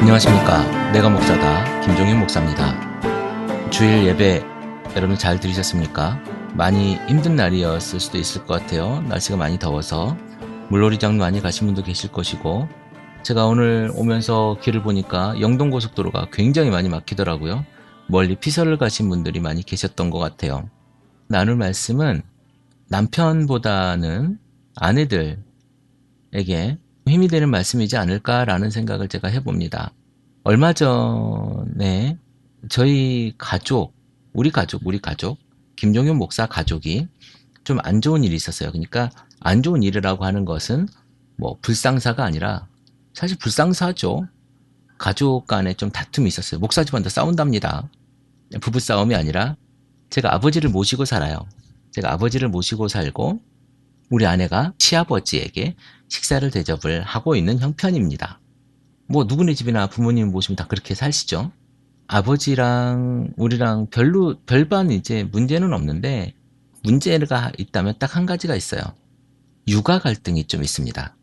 안녕하십니까. 내가 목사다. 김종윤 목사입니다. 주일 예배 여러분 잘 들으셨습니까? 많이 힘든 날이었을 수도 있을 것 같아요. 날씨가 많이 더워서 물놀이장 많이 가신 분도 계실 것이고, 제가 오늘 오면서 길을 보니까 영동고속도로가 굉장히 많이 막히더라고요. 멀리 피서를 가신 분들이 많이 계셨던 것 같아요. 나눌 말씀은 남편보다는 아내들에게 힘이 되는 말씀이지 않을까라는 생각을 제가 해봅니다. 얼마 전에 저희 가족, 우리 가족, 김종윤 목사 가족이 좀 안 좋은 일이 있었어요. 그러니까 안 좋은 일이라고 하는 것은 뭐 불상사가 아니라 사실 불상사죠. 가족 간에 좀 다툼이 있었어요. 목사 집안도 싸운답니다. 부부싸움이 아니라 제가 아버지를 모시고 살아요. 제가 아버지를 모시고 살고 우리 아내가 시아버지에게 식사를 대접을 하고 있는 형편입니다. 뭐 누구네 집이나 부모님 모시면 다 그렇게 사시죠. 아버지랑 우리랑 별반 이제 문제는 없는데, 문제가 있다면 딱 한 가지가 있어요. 육아 갈등이 좀 있습니다.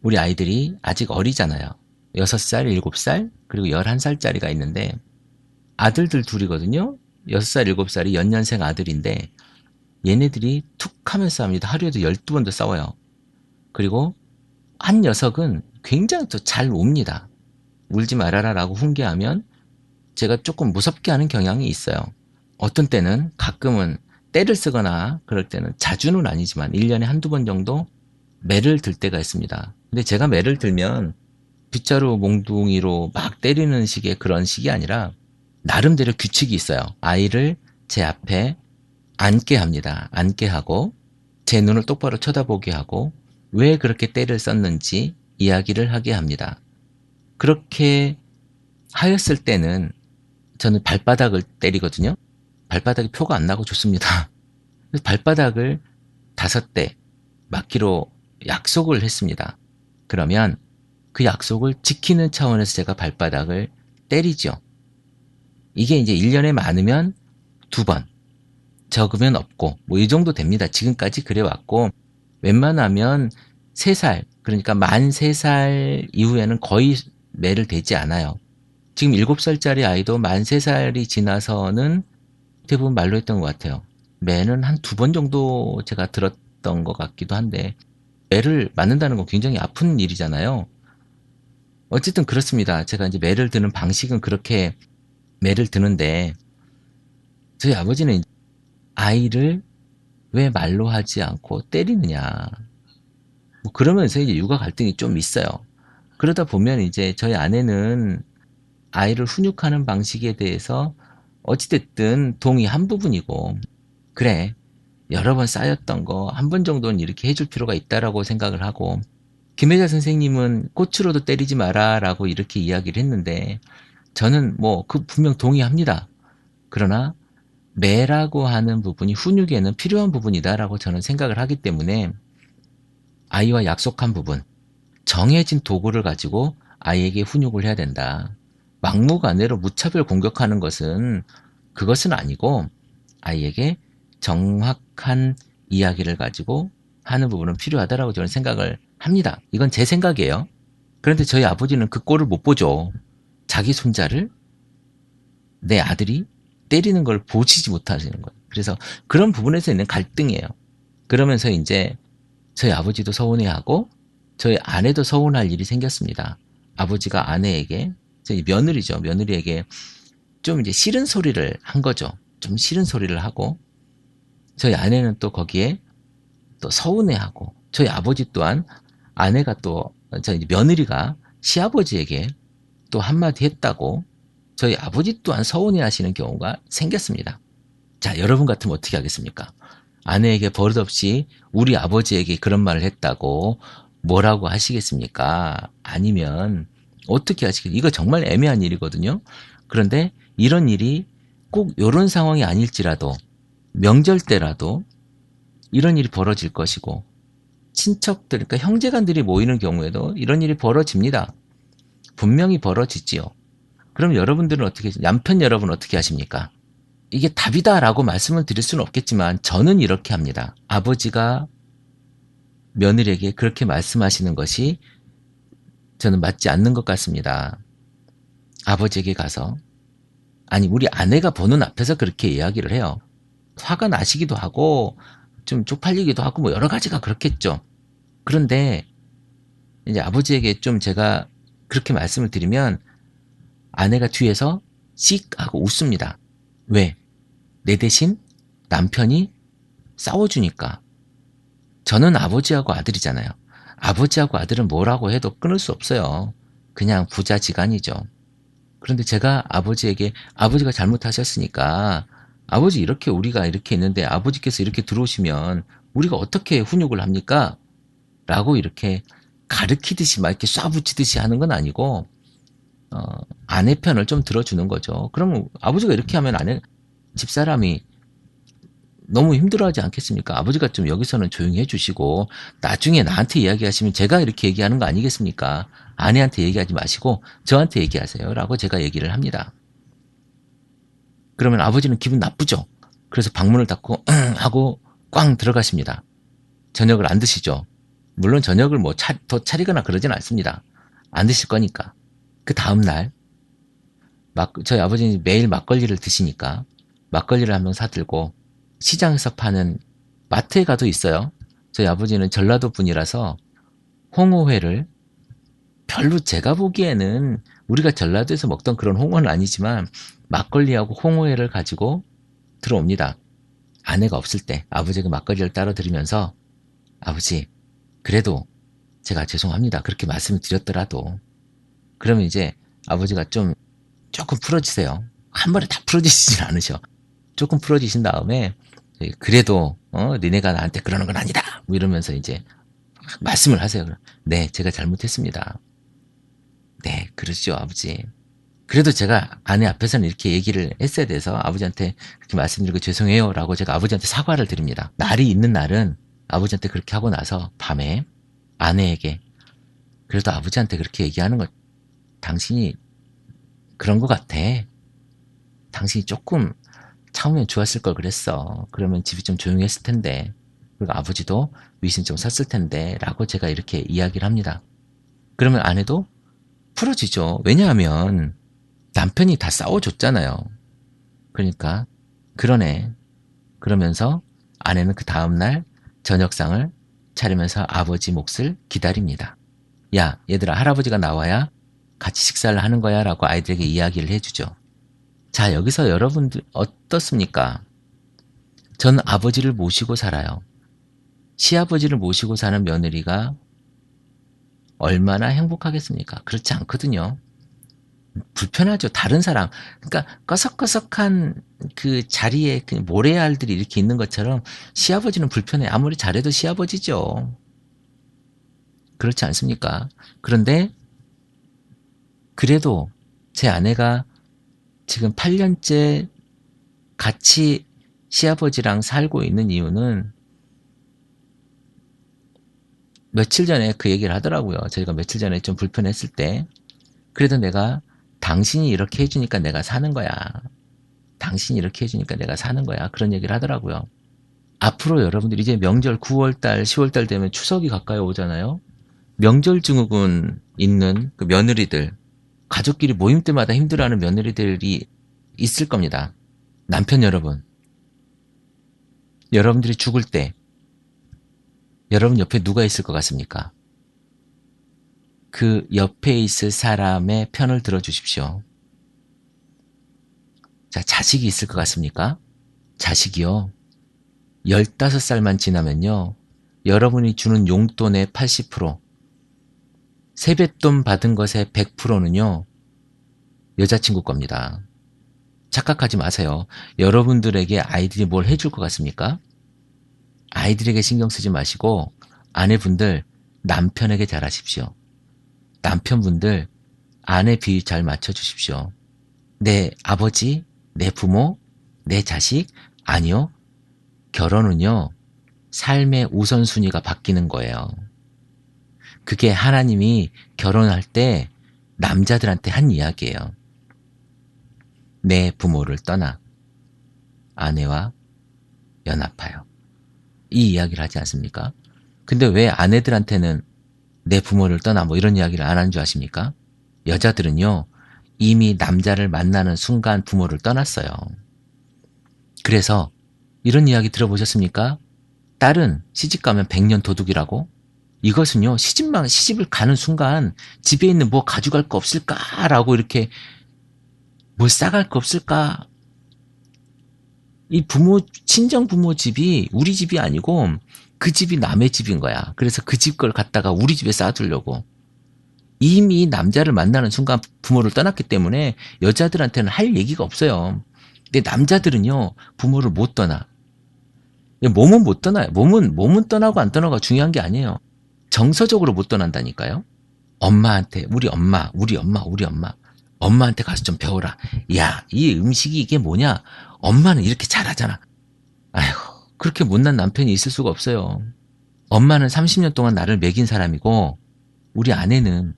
우리 아이들이 아직 어리잖아요. 6살, 7살, 그리고 11살짜리가 있는데, 아들들 둘이거든요. 6살, 7살이 연년생 아들인데 얘네들이 툭 하면서 합니다. 하루에도 12번도 싸워요. 그리고 한 녀석은 굉장히 또 잘 웁니다. 울지 말아라 라고 훈계하면 제가 조금 무섭게 하는 경향이 있어요. 어떤 때는 가끔은 때를 쓰거나 그럴 때는 자주는 아니지만 1년에 한두 번 정도 매를 들 때가 있습니다. 근데 제가 매를 들면 빗자루 몽둥이로 막 때리는 식의 그런 식이 아니라 나름대로 규칙이 있어요. 아이를 제 앞에 앉게 합니다. 앉게 하고 제 눈을 똑바로 쳐다보게 하고 왜 그렇게 때를 썼는지 이야기를 하게 합니다. 그렇게 하였을 때는 저는 발바닥을 때리거든요. 발바닥에 표가 안 나고 좋습니다. 그래서 발바닥을 5대 맞기로 약속을 했습니다. 그러면 그 약속을 지키는 차원에서 제가 발바닥을 때리죠. 이게 이제 1년에 많으면 2번, 적으면 없고 뭐 이 정도 됩니다. 지금까지 그래왔고, 웬만하면 3살, 그러니까 만 3살 이후에는 거의 매를 대지 않아요. 지금 7살짜리 아이도 만 3살이 지나서는 대부분 말로 했던 것 같아요. 매는 한 2번 정도 제가 들었던 것 같기도 한데, 매를 맞는다는 건 굉장히 아픈 일이잖아요. 어쨌든 그렇습니다. 제가 이제 매를 드는 방식은 그렇게 매를 드는데, 저희 아버지는 아이를 왜 말로 하지 않고 때리느냐. 뭐 그러면서 이제 육아 갈등이 좀 있어요. 그러다 보면 이제 저희 아내는 아이를 훈육하는 방식에 대해서 어찌됐든 동의한 부분이고, 그래, 여러 번 쌓였던 거 한 번 정도는 이렇게 해줄 필요가 있다라고 생각을 하고, 김혜자 선생님은 꽃으로도 때리지 마라 라고 이렇게 이야기를 했는데, 저는 뭐 그 분명 동의합니다. 그러나 매라고 하는 부분이 훈육에는 필요한 부분이다라고 저는 생각을 하기 때문에 아이와 약속한 부분, 정해진 도구를 가지고 아이에게 훈육을 해야 된다. 막무가내로 무차별 공격하는 그것은 아니고, 아이에게 정확한 이야기를 가지고 하는 부분은 필요하다라고 저는 생각을 합니다. 이건 제 생각이에요. 그런데 저희 아버지는 그 꼴을 못 보죠. 자기 손자를 내 아들이 때리는 걸 보시지 못하시는 거예요. 그래서 그런 부분에서 있는 갈등이에요. 그러면서 이제 저희 아버지도 서운해하고 저희 아내도 서운할 일이 생겼습니다. 아버지가 아내에게, 저희 며느리죠. 며느리에게 좀 이제 싫은 소리를 한 거죠. 좀 싫은 소리를 하고, 저희 아내는 또 거기에 또 서운해하고, 저희 아버지 또한 아내가 또, 저희 며느리가 시아버지에게 또 한마디 했다고 저희 아버지 또한 서운해 하시는 경우가 생겼습니다. 자, 여러분 같으면 어떻게 하겠습니까? 아내에게 버릇없이 우리 아버지에게 그런 말을 했다고 뭐라고 하시겠습니까? 아니면 어떻게 하시겠어요? 이거 정말 애매한 일이거든요. 그런데 이런 일이 꼭 이런 상황이 아닐지라도 명절 때라도 이런 일이 벌어질 것이고, 친척들, 그러니까 형제간들이 모이는 경우에도 이런 일이 벌어집니다. 분명히 벌어지지요. 그럼 여러분들은 남편 여러분 어떻게 하십니까? 이게 답이다라고 말씀을 드릴 수는 없겠지만 저는 이렇게 합니다. 아버지가 며느리에게 그렇게 말씀하시는 것이 저는 맞지 않는 것 같습니다. 아버지에게 가서, 아니 우리 아내가 보는 앞에서 그렇게 이야기를 해요. 화가 나시기도 하고 좀 쪽팔리기도 하고 뭐 여러 가지가 그렇겠죠. 그런데 이제 아버지에게 좀 제가 그렇게 말씀을 드리면 아내가 뒤에서 씩 하고 웃습니다. 왜? 내 대신 남편이 싸워주니까. 저는 아버지하고 아들이잖아요. 아버지하고 아들은 뭐라고 해도 끊을 수 없어요. 그냥 부자지간이죠. 그런데 제가 아버지에게 아버지가 잘못하셨으니까 아버지 이렇게 우리가 이렇게 있는데 아버지께서 이렇게 들어오시면 우리가 어떻게 훈육을 합니까? 라고 이렇게 가르치듯이 막 이렇게 쏴붙이듯이 하는 건 아니고 아내 편을 좀 들어주는 거죠. 그러면 아버지가 이렇게 하면 집사람이 너무 힘들어하지 않겠습니까? 아버지가 좀 여기서는 조용히 해주시고 나중에 나한테 이야기하시면 제가 이렇게 얘기하는 거 아니겠습니까? 아내한테 얘기하지 마시고 저한테 얘기하세요 라고 제가 얘기를 합니다. 그러면 아버지는 기분 나쁘죠. 그래서 방문을 닫고 하고 꽝 들어가십니다. 저녁을 안 드시죠. 물론 저녁을 뭐 더 차리거나 그러진 않습니다. 안 드실 거니까. 그 다음날 저희 아버지는 매일 막걸리를 드시니까 막걸리를 한 병 사들고 시장에서 파는 마트에 가도 있어요. 저희 아버지는 전라도 분이라서 홍어회를 별로 제가 보기에는 우리가 전라도에서 먹던 그런 홍어는 아니지만 막걸리하고 홍어회를 가지고 들어옵니다. 아내가 없을 때 아버지가 막걸리를 따라 드리면서 아버지 그래도 제가 죄송합니다. 그렇게 말씀을 드렸더라도 그러면 이제 아버지가 조금 풀어지세요. 한 번에 다 풀어지시진 않으셔. 조금 풀어지신 다음에 그래도 니네가 나한테 그러는 건 아니다. 뭐 이러면서 이제 말씀을 하세요. 네, 제가 잘못했습니다. 네, 그러시죠, 아버지. 그래도 제가 아내 앞에서는 이렇게 얘기를 했어야 돼서 아버지한테 그렇게 말씀드리고 죄송해요 라고 제가 아버지한테 사과를 드립니다. 날이 있는 날은 아버지한테 그렇게 하고 나서 밤에 아내에게 그래도 아버지한테 그렇게 얘기하는 거 당신이 그런 것 같아. 당신이 조금 참으면 좋았을 걸 그랬어. 그러면 집이 좀 조용했을 텐데. 그리고 아버지도 위신 좀 섰을 텐데. 라고 제가 이렇게 이야기를 합니다. 그러면 아내도 풀어지죠. 왜냐하면 남편이 다 싸워줬잖아요. 그러니까 그러네. 그러면서 아내는 그 다음날 저녁상을 차리면서 아버지 몫을 기다립니다. 야, 얘들아, 할아버지가 나와야 같이 식사를 하는 거야 라고 아이들에게 이야기를 해주죠. 자, 여기서 여러분들 어떻습니까? 전 아버지를 모시고 살아요. 시아버지를 모시고 사는 며느리가 얼마나 행복하겠습니까? 그렇지 않거든요. 불편하죠. 다른 사람. 그러니까 꺼석꺼석한 그 자리에 그 모래알들이 이렇게 있는 것처럼 시아버지는 불편해. 아무리 잘해도 시아버지죠. 그렇지 않습니까? 그런데 그래도 제 아내가 지금 8년째 같이 시아버지랑 살고 있는 이유는 며칠 전에 그 얘기를 하더라고요. 저희가 며칠 전에 좀 불편했을 때 그래도 내가 당신이 이렇게 해주니까 내가 사는 거야. 당신이 이렇게 해주니까 내가 사는 거야. 그런 얘기를 하더라고요. 앞으로 여러분들 이제 명절 9월달, 10월달 되면 추석이 가까이 오잖아요. 명절 증후군 있는 그 며느리들, 가족끼리 모임 때마다 힘들어하는 며느리들이 있을 겁니다. 남편 여러분, 여러분들이 죽을 때 여러분 옆에 누가 있을 것 같습니까? 그 옆에 있을 사람의 편을 들어주십시오. 자, 자식이 있을 것 같습니까? 자식이요. 15살만 지나면요. 여러분이 주는 용돈의 80%, 세뱃돈 받은 것의 100%는요. 여자친구 겁니다. 착각하지 마세요. 여러분들에게 아이들이 뭘 해줄 것 같습니까? 아이들에게 신경 쓰지 마시고 아내분들 남편에게 잘하십시오. 남편분들 아내 비위 잘 맞춰주십시오. 내 아버지, 내 부모, 내 자식, 아니요. 결혼은요. 삶의 우선순위가 바뀌는 거예요. 그게 하나님이 결혼할 때 남자들한테 한 이야기예요. 내 부모를 떠나 아내와 연합하여. 이 이야기를 하지 않습니까? 근데 왜 아내들한테는 내 부모를 떠나 뭐 이런 이야기를 안 하는 줄 아십니까? 여자들은요. 이미 남자를 만나는 순간 부모를 떠났어요. 그래서 이런 이야기 들어보셨습니까? 딸은 시집가면 100년 도둑이라고? 이것은요, 시집을 가는 순간 집에 있는 뭐 가져갈 거 없을까라고 이렇게 뭐 싸갈 거 없을까? 이 친정 부모 집이 우리 집이 아니고 그 집이 남의 집인 거야. 그래서 그 집 걸 갖다가 우리 집에 쌓아두려고. 이미 남자를 만나는 순간 부모를 떠났기 때문에 여자들한테는 할 얘기가 없어요. 근데 남자들은요, 부모를 못 떠나. 몸은 못 떠나요. 몸은 떠나고 안 떠나고가 중요한 게 아니에요. 정서적으로 못 떠난다니까요. 엄마한테, 우리 엄마. 엄마한테 가서 좀 배워라. 야, 이 음식이 이게 뭐냐? 엄마는 이렇게 잘하잖아. 아이고, 그렇게 못난 남편이 있을 수가 없어요. 엄마는 30년 동안 나를 먹인 사람이고, 우리 아내는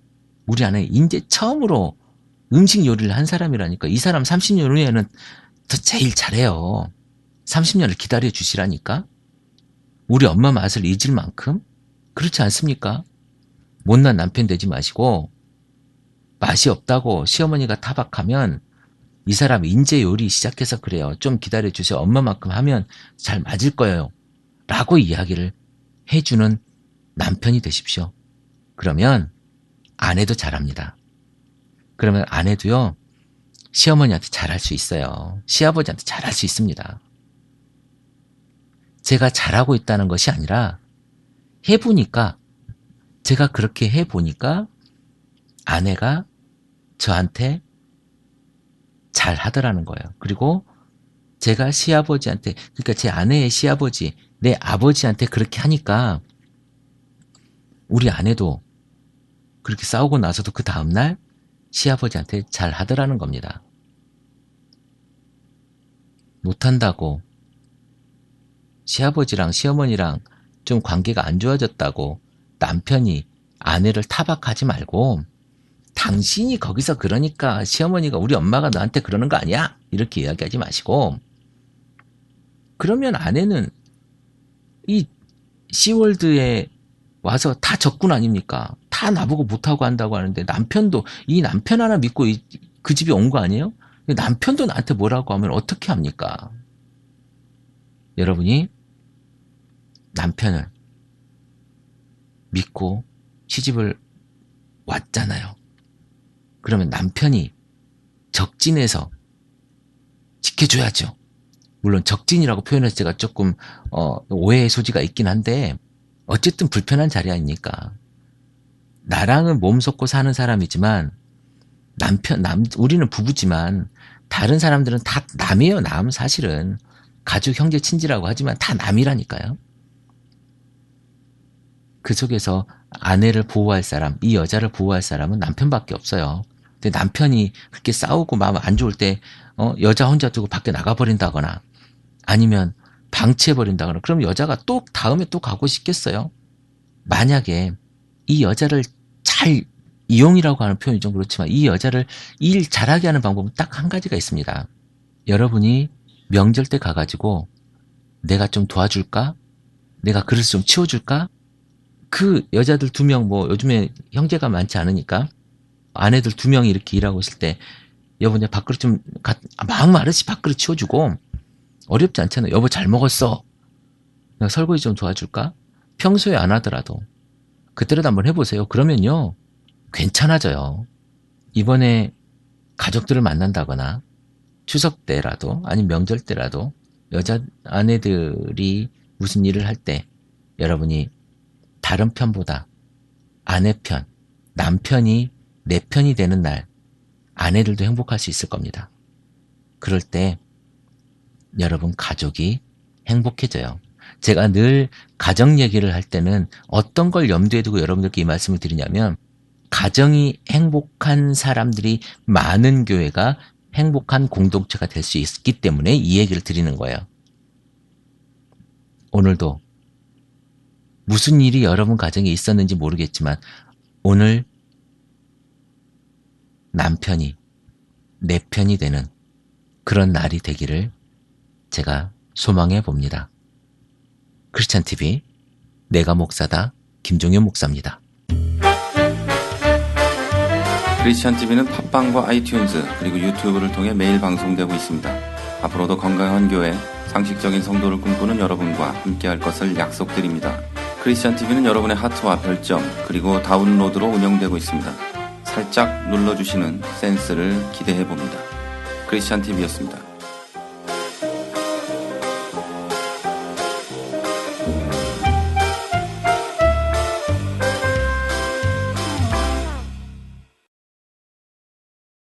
이제 처음으로 음식 요리를 한 사람이라니까. 이 사람 30년 후에는 더 제일 잘해요. 30년을 기다려 주시라니까. 우리 엄마 맛을 잊을 만큼? 그렇지 않습니까? 못난 남편 되지 마시고, 맛이 없다고 시어머니가 타박하면 이 사람 인제 요리 시작해서 그래요. 좀 기다려 주세요. 엄마만큼 하면 잘 맞을 거예요. 라고 이야기를 해주는 남편이 되십시오. 그러면 아내도 잘합니다. 그러면 아내도요, 시어머니한테 잘할 수 있어요. 시아버지한테 잘할 수 있습니다. 제가 잘하고 있다는 것이 아니라 제가 그렇게 해보니까 아내가 저한테 잘 하더라는 거예요. 그리고 제가 시아버지한테, 그러니까 제 아내의 시아버지, 내 아버지한테 그렇게 하니까 우리 아내도 그렇게 싸우고 나서도 그 다음날 시아버지한테 잘 하더라는 겁니다. 못한다고 시아버지랑 시어머니랑 좀 관계가 안 좋아졌다고 남편이 아내를 타박하지 말고, 당신이 거기서 그러니까 시어머니가 우리 엄마가 너한테 그러는 거 아니야? 이렇게 이야기하지 마시고, 그러면 아내는 이 시월드에 와서 다 적군 아닙니까? 다 나보고 못하고 한다고 하는데 남편도 이 남편 하나 믿고 그 집에 온 거 아니에요? 남편도 나한테 뭐라고 하면 어떻게 합니까? 여러분이 남편을 믿고 시집을 왔잖아요. 그러면 남편이 적진에서 지켜줘야죠. 물론 적진이라고 표현해서 제가 조금 오해의 소지가 있긴 한데 어쨌든 불편한 자리 아닙니까? 나랑은 몸 섞고 사는 사람이지만 우리는 부부지만 다른 사람들은 다 남이에요. 남 사실은 가족 형제 친지라고 하지만 다 남이라니까요. 그 속에서 아내를 보호할 사람, 이 여자를 보호할 사람은 남편밖에 없어요. 근데 남편이 그렇게 싸우고 마음 안 좋을 때 여자 혼자 두고 밖에 나가버린다거나 아니면 방치해버린다거나 그럼 여자가 또 다음에 또 가고 싶겠어요? 만약에 이 여자를 잘 이용이라고 하는 표현이 좀 그렇지만 이 여자를 일 잘하게 하는 방법은 딱 한 가지가 있습니다. 여러분이 명절 때 가가지고 내가 좀 도와줄까? 내가 그릇 좀 치워줄까? 그 여자들 2명 뭐 요즘에 형제가 많지 않으니까 아내들 2명이 이렇게 일하고 있을 때 여보 내 밥그릇 좀 막말없이 밥그릇 치워주고 어렵지 않잖아요. 여보 잘 먹었어. 내가 설거지 좀 도와줄까? 평소에 안 하더라도 그때라도 한번 해보세요. 그러면요 괜찮아져요. 이번에 가족들을 만난다거나 추석 때라도 아니면 명절 때라도 여자 아내들이 무슨 일을 할 때 여러분이 다른 편보다 아내 편, 남편이 내 편이 되는 날 아내들도 행복할 수 있을 겁니다. 그럴 때 여러분 가족이 행복해져요. 제가 늘 가정 얘기를 할 때는 어떤 걸 염두에 두고 여러분들께 이 말씀을 드리냐면 가정이 행복한 사람들이 많은 교회가 행복한 공동체가 될 수 있기 때문에 이 얘기를 드리는 거예요. 오늘도 무슨 일이 여러분 가정에 있었는지 모르겠지만 오늘 남편이 내 편이 되는 그런 날이 되기를 제가 소망해 봅니다. 크리스찬TV 내가 목사다 김종현 목사입니다. 크리스찬 TV는 팟빵과 아이튠즈 그리고 유튜브를 통해 매일 방송되고 있습니다. 앞으로도 건강한 교회, 상식적인 성도를 꿈꾸는 여러분과 함께할 것을 약속드립니다. 크리스찬 TV는 여러분의 하트와 별점 그리고 다운로드로 운영되고 있습니다. 살짝 눌러주시는 센스를 기대해봅니다. 크리스찬 TV였습니다.